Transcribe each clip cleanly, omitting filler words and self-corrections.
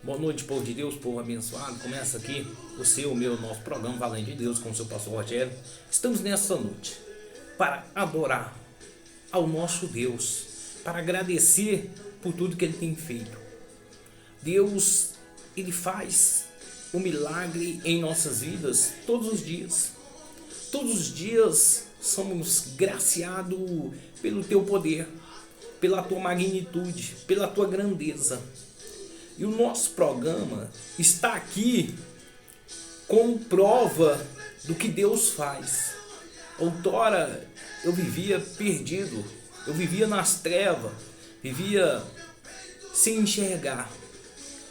Boa noite, povo de Deus, povo abençoado. Começa aqui o meu, nosso programa Valente de Deus com o seu pastor Rogério. Estamos nessa noite para adorar ao nosso Deus, para agradecer por tudo que Ele tem feito. Deus, Ele faz um milagre em nossas vidas todos os dias. Todos os dias somos graciados pelo Teu poder, pela Tua magnitude, pela Tua grandeza. E o nosso programa está aqui como prova do que Deus faz. Outrora eu vivia perdido, eu vivia nas trevas, vivia sem enxergar,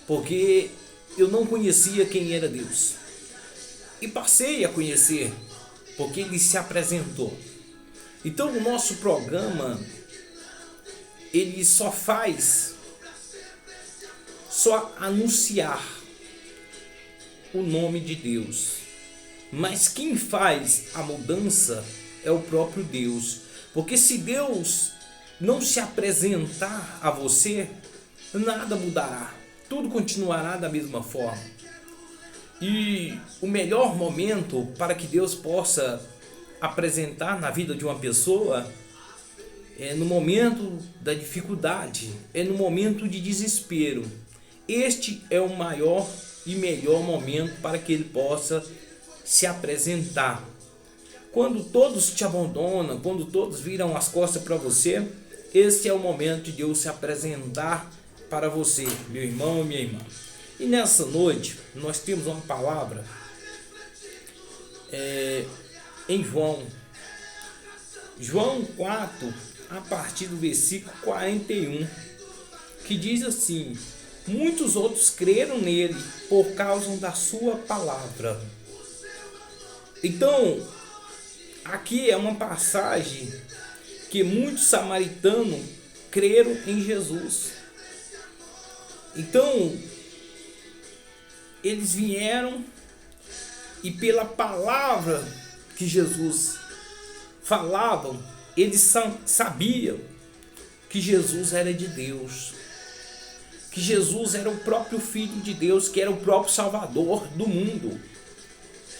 porque eu não conhecia quem era Deus. E passei a conhecer, porque Ele se apresentou. Então o nosso programa, ele só anunciar o nome de Deus. Mas quem faz a mudança é o próprio Deus. Porque se Deus não se apresentar a você, nada mudará. Tudo continuará da mesma forma. E o melhor momento para que Deus possa apresentar na vida de uma pessoa é no momento da dificuldade, é no momento de desespero. Este é o maior e melhor momento para que Ele possa se apresentar. Quando todos te abandonam, quando todos viram as costas para você, esse é o momento de Deus se apresentar para você, meu irmão e minha irmã. E nessa noite, nós temos uma palavra em João 4, a partir do versículo 41, que diz assim: muitos outros creram nele por causa da sua palavra. Então, aqui é uma passagem que muitos samaritanos creram em Jesus. Então, eles vieram e pela palavra que Jesus falava, eles sabiam que Jesus era de Deus, que Jesus era o próprio Filho de Deus, que era o próprio Salvador do mundo,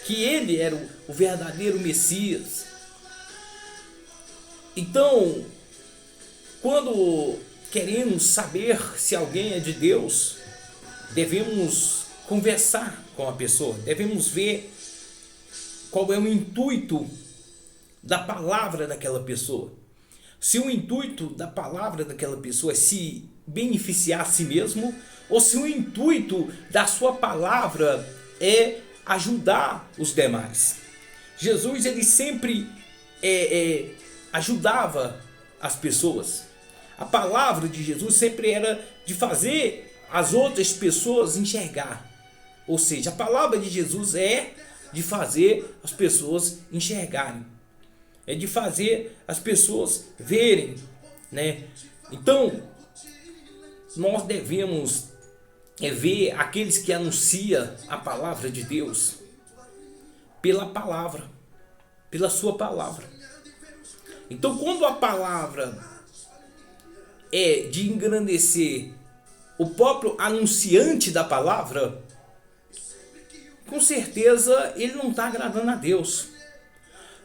que Ele era o verdadeiro Messias. Então, quando queremos saber se alguém é de Deus, devemos conversar com a pessoa, devemos ver qual é o intuito da palavra daquela pessoa. Se o intuito da palavra daquela pessoa é se beneficiar a si mesmo, ou se o intuito da sua palavra é ajudar os demais. Jesus, ele sempre ajudava as pessoas. A palavra de Jesus sempre era de fazer as outras pessoas enxergar. Ou seja, a palavra de Jesus é de fazer as pessoas enxergarem, é de fazer as pessoas verem, né? Então, nós devemos ver aqueles que anunciam a palavra de Deus pela palavra, pela sua palavra. Então, quando a palavra é de engrandecer o próprio anunciante da palavra, com certeza ele não está agradando a Deus.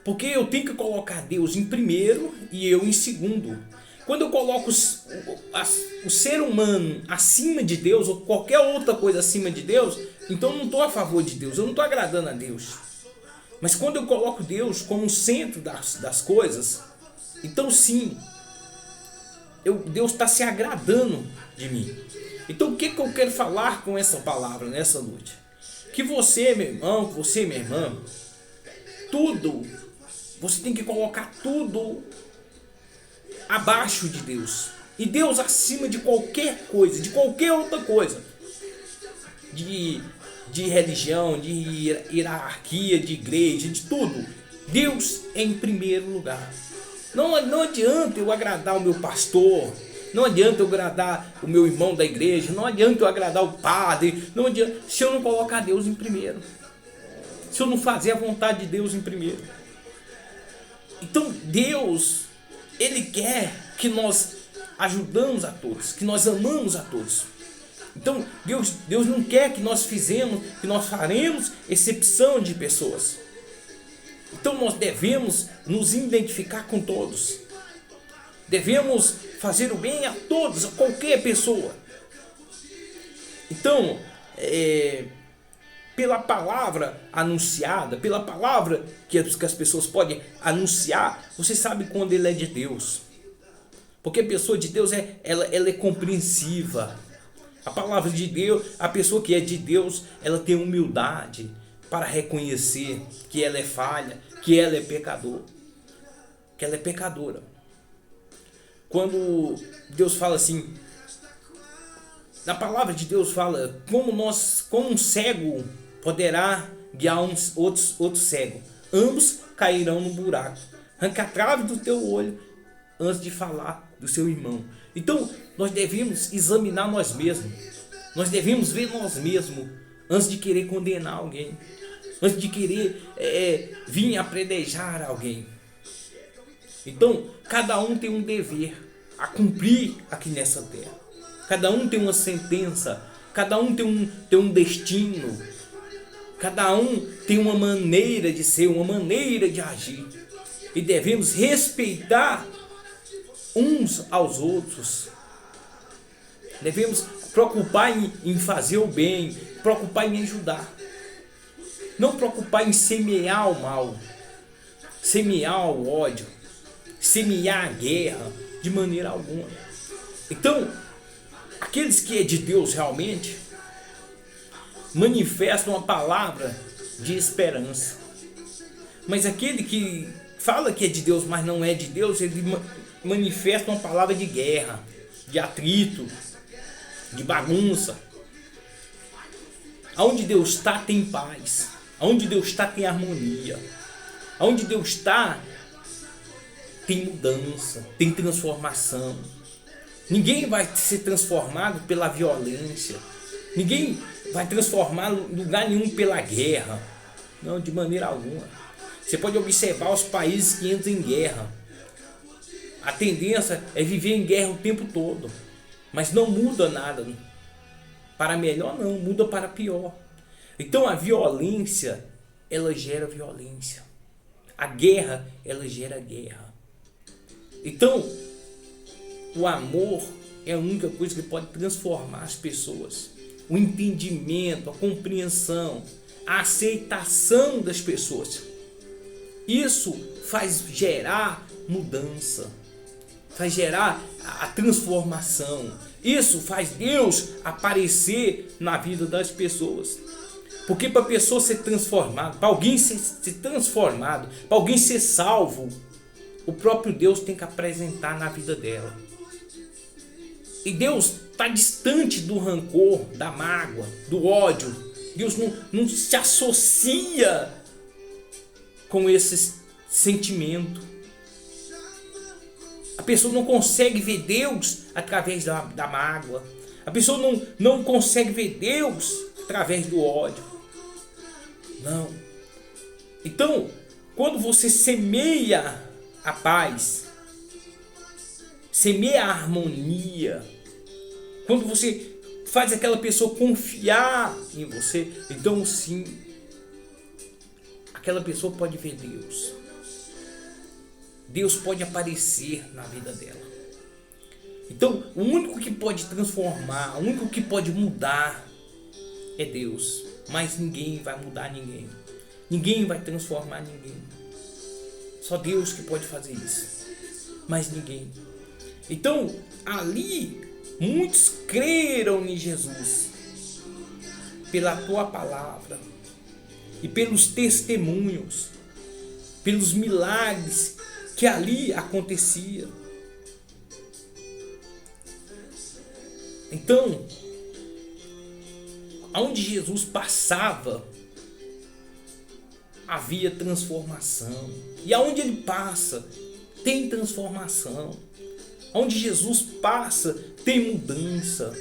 Porque eu tenho que colocar Deus em primeiro e eu em segundo. Quando eu coloco o ser humano acima de Deus, ou qualquer outra coisa acima de Deus, então eu não estou a favor de Deus, eu não estou agradando a Deus. Mas quando eu coloco Deus como o centro das coisas, então sim, Deus está se agradando de mim. Então o que eu quero falar com essa palavra nessa noite? Que você, meu irmão, que você, minha irmã, você tem que colocar tudo abaixo de Deus. E Deus acima de qualquer coisa, de qualquer outra coisa. De religião, de hierarquia, de igreja, de tudo. Deus é em primeiro lugar. Não adianta eu agradar o meu pastor, não adianta eu agradar o meu irmão da igreja, não adianta eu agradar o padre, não adianta, se eu não colocar Deus em primeiro. Se eu não fazer a vontade de Deus em primeiro. Então Deus, Ele quer que nós ajudamos a todos, que nós amamos a todos. Então Deus não quer que nós faremos exceção de pessoas. Então nós devemos nos identificar com todos. Devemos fazer o bem a todos, a qualquer pessoa. Então, pela palavra anunciada, pela palavra que as pessoas podem anunciar, você sabe quando ele é de Deus. Porque a pessoa de Deus ela é compreensiva. A palavra de Deus, a pessoa que é de Deus, ela tem humildade para reconhecer que ela é falha, que ela é pecador, que ela é pecadora. Quando Deus fala assim, na palavra de Deus fala, como um cego poderá guiar outro cego, ambos cairão no buraco. Arranca a trave do teu olho antes de falar do seu irmão. Então nós devemos examinar nós mesmos. Nós devemos ver nós mesmos antes de querer condenar alguém, antes de querer vir apredejar alguém. Então cada um tem um dever a cumprir aqui nessa terra. Cada um tem uma sentença, cada um tem um destino, cada um tem uma maneira de ser, uma maneira de agir. E devemos respeitar uns aos outros. Devemos preocupar em fazer o bem, preocupar em ajudar. Não preocupar em semear o mal, semear o ódio, semear a guerra, de maneira alguma. Então, aqueles que é de Deus realmente manifestam uma palavra de esperança. Mas aquele que fala que é de Deus, mas não é de Deus, ele manifesta uma palavra de guerra, de atrito, de bagunça. Aonde Deus está tem paz. Aonde Deus está tem harmonia. Aonde Deus está tem mudança, tem transformação. Ninguém vai ser transformado pela violência. Ninguém vai transformar lugar nenhum pela guerra. Não, de maneira alguma. Você pode observar os países que entram em guerra. A tendência é viver em guerra o tempo todo. Mas não muda nada. Para melhor não, muda para pior. Então a violência, ela gera violência. A guerra, ela gera guerra. Então, o amor é a única coisa que pode transformar as pessoas. O entendimento, a compreensão, a aceitação das pessoas. Isso faz gerar mudança, faz gerar a transformação. Isso faz Deus aparecer na vida das pessoas. Porque para a pessoa ser transformada, para alguém ser transformado, para alguém ser salvo, o próprio Deus tem que apresentar na vida dela. E Deus está distante do rancor, da mágoa, do ódio. Deus não se associa com esse sentimento. A pessoa não consegue ver Deus através da mágoa. A pessoa não consegue ver Deus através do ódio. Não. Então, quando você semeia a paz, semeia a harmonia, quando você faz aquela pessoa confiar em você, então sim, aquela pessoa pode ver Deus. Deus pode aparecer na vida dela. Então, o único que pode transformar, o único que pode mudar é Deus. Mas ninguém vai mudar ninguém. Ninguém vai transformar ninguém. Só Deus que pode fazer isso. Mas ninguém. Então, ali, muitos creram em Jesus pela tua palavra e pelos testemunhos, pelos milagres que ali acontecia. Então, aonde Jesus passava, havia transformação. E aonde ele passa, tem transformação. Onde Jesus passa, tem mudança.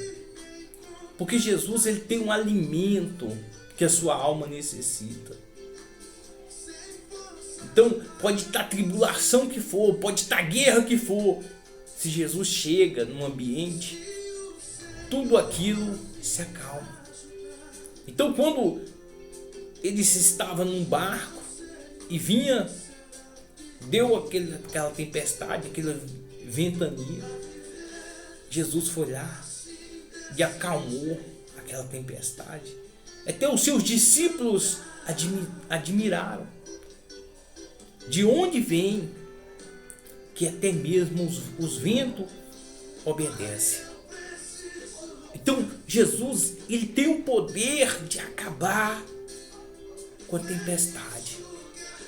Porque Jesus, ele tem um alimento que a sua alma necessita. Então, pode estar tribulação que for, pode estar guerra que for. Se Jesus chega num ambiente, tudo aquilo se acalma. Então, quando ele estava num barco e deu aquela tempestade, aquela ventania, Jesus foi lá e acalmou aquela tempestade. Até os seus discípulos admiraram. De onde vem que até mesmo os ventos obedecem? Então Jesus, ele tem o poder de acabar com a tempestade.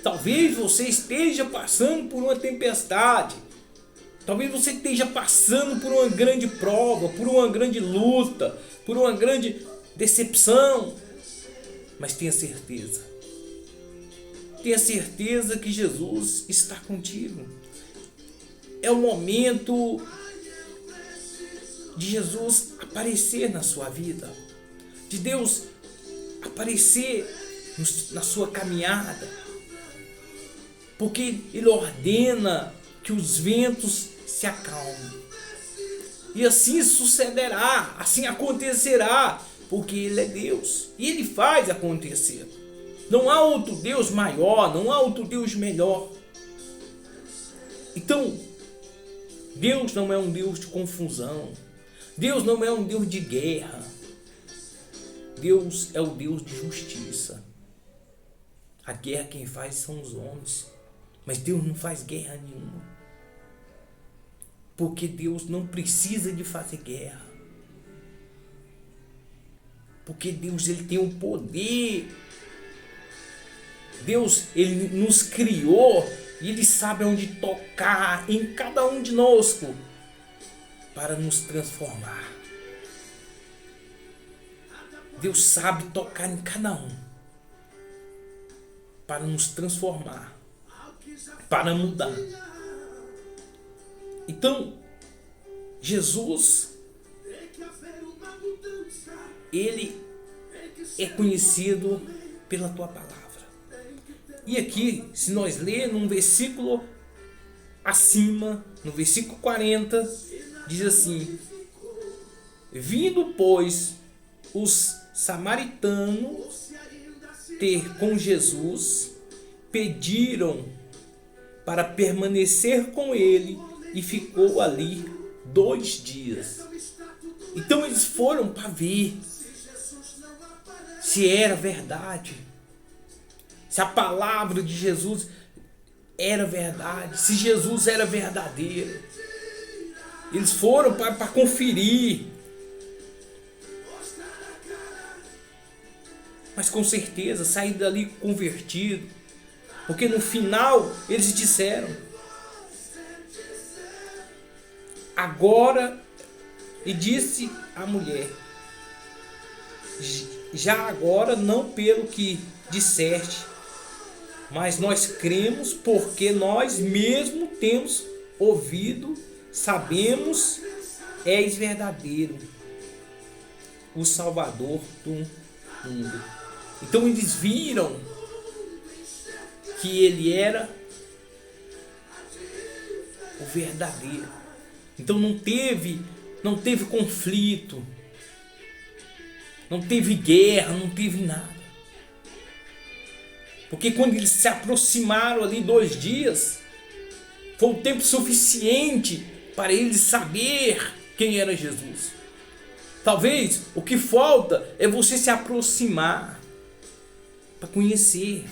Talvez você esteja passando por uma tempestade. Talvez você esteja passando por uma grande prova, por uma grande luta, por uma grande decepção. Mas tenha certeza. Tenha certeza que Jesus está contigo. É o momento de Jesus aparecer na sua vida. De Deus aparecer na sua caminhada. Porque Ele ordena que os ventos se acalmem. E assim sucederá, assim acontecerá, porque Ele é Deus e Ele faz acontecer. Não há outro Deus maior, não há outro Deus melhor. Então, Deus não é um Deus de confusão. Deus não é um Deus de guerra. Deus é o Deus de justiça. A guerra quem faz são os homens. Mas Deus não faz guerra nenhuma. Porque Deus não precisa de fazer guerra. Porque Deus, ele tem o poder. Deus, ele nos criou e Ele sabe onde tocar em cada um de nós para nos transformar. Deus sabe tocar em cada um para nos transformar, para mudar. Então, Jesus, Ele é conhecido pela tua palavra. E aqui, se nós lermos um versículo acima, no versículo 40, diz assim: vindo, pois, os samaritanos ter com Jesus, pediram para permanecer com ele e ficou ali 2 dias. Então eles foram para ver se era verdade, se a palavra de Jesus era verdade, se Jesus era verdadeiro. Eles foram para conferir. Mas com certeza saíram dali convertidos. Porque no final eles disseram: agora, e disse a mulher, já agora não pelo que disseste, mas nós cremos porque nós mesmo temos ouvido, sabemos, és verdadeiro, o Salvador do mundo. Então eles viram que ele era o verdadeiro. Então não teve conflito, não teve guerra, não teve nada. Porque quando eles se aproximaram ali 2 dias, foi o tempo suficiente para eles saber quem era Jesus. Talvez o que falta é você se aproximar para conhecer,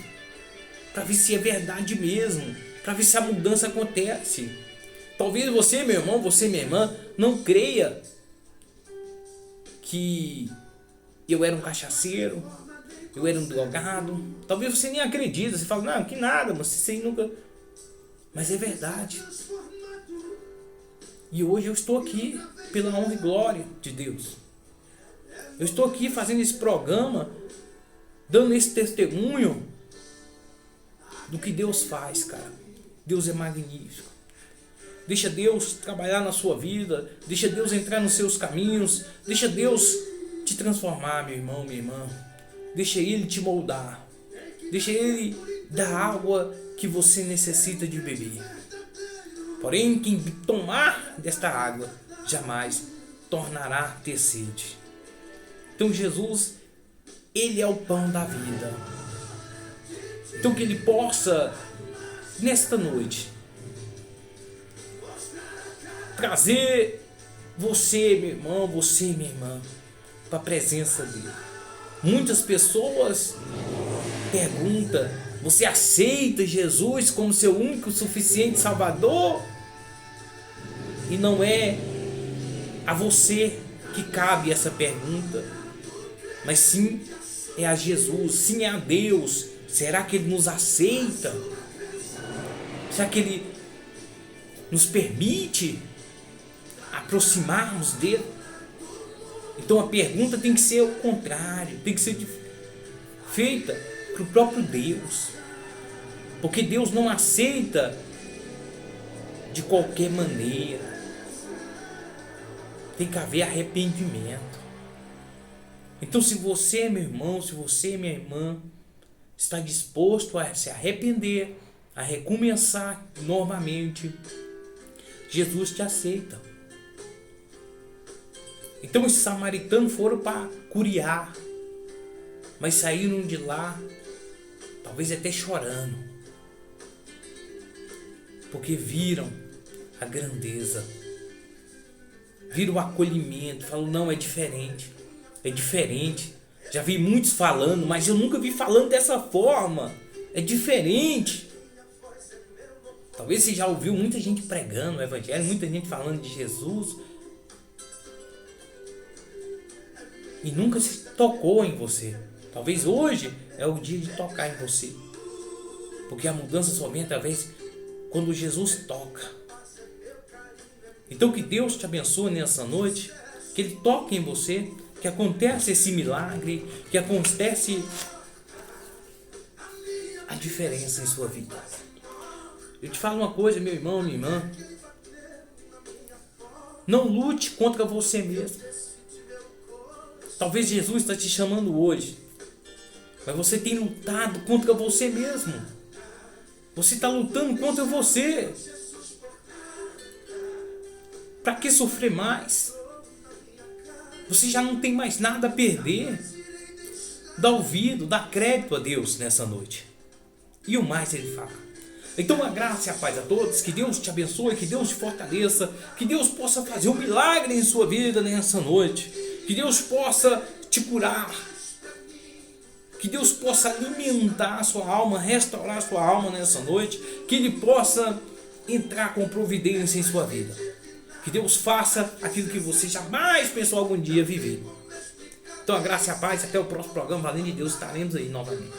para ver se é verdade mesmo, para ver se a mudança acontece. Talvez você, meu irmão, você, minha irmã, não creia que eu era um cachaceiro, eu era um drogado. Talvez você nem acredite, você fala: não, que nada, mas você nunca... Mas é verdade. E hoje eu estou aqui pela honra e glória de Deus. Eu estou aqui fazendo esse programa, dando esse testemunho do que Deus faz, cara. Deus é magnífico. Deixa Deus trabalhar na sua vida. Deixa Deus entrar nos seus caminhos. Deixa Deus te transformar, meu irmão, minha irmã. Deixa Ele te moldar. Deixa Ele dar água que você necessita de beber. Porém, quem tomar desta água jamais tornará a ter sede. Então Jesus, Ele é o pão da vida. Então que Ele possa, nesta noite, trazer você, meu irmão, você, minha irmã, para a presença dele. Muitas pessoas perguntam: você aceita Jesus como seu único suficiente Salvador? E não é a você que cabe essa pergunta, mas sim é a Jesus, sim é a Deus. Será que Ele nos aceita? Será que Ele nos permite aproximarmos dele? Então a pergunta tem que ser o contrário, tem que ser feita para o próprio Deus, porque Deus não aceita de qualquer maneira. Tem que haver arrependimento. Então, se você, meu irmão, se você, minha irmã, está disposto a se arrepender, a recomeçar novamente, Jesus te aceita. Então os samaritanos foram para curiar, mas saíram de lá, talvez até chorando, porque viram a grandeza, viram o acolhimento, falaram: não, é diferente, é diferente. Já vi muitos falando, mas eu nunca vi falando dessa forma, é diferente. Talvez você já ouviu muita gente pregando o evangelho, muita gente falando de Jesus, e nunca se tocou em você. Talvez hoje é o dia de tocar em você, porque a mudança só vem através quando Jesus toca. Então que Deus te abençoe nessa noite, que Ele toque em você, que aconteça esse milagre, que acontece a diferença em sua vida. Eu te falo uma coisa, meu irmão, minha irmã, não lute contra você mesmo. Talvez Jesus está te chamando hoje, mas você tem lutado contra você mesmo. Você está lutando contra você. Para que sofrer mais? Você já não tem mais nada a perder. Dá ouvido, dá crédito a Deus nessa noite. E o mais Ele fala. Então a graça e a paz a todos. Que Deus te abençoe, que Deus te fortaleça, que Deus possa fazer um milagre em sua vida nessa noite. Que Deus possa te curar. Que Deus possa alimentar a sua alma, restaurar a sua alma nessa noite. Que Ele possa entrar com providência em sua vida. Que Deus faça aquilo que você jamais pensou algum dia viver. Então a graça e a paz, até o próximo programa. Valendo de Deus, estaremos aí novamente.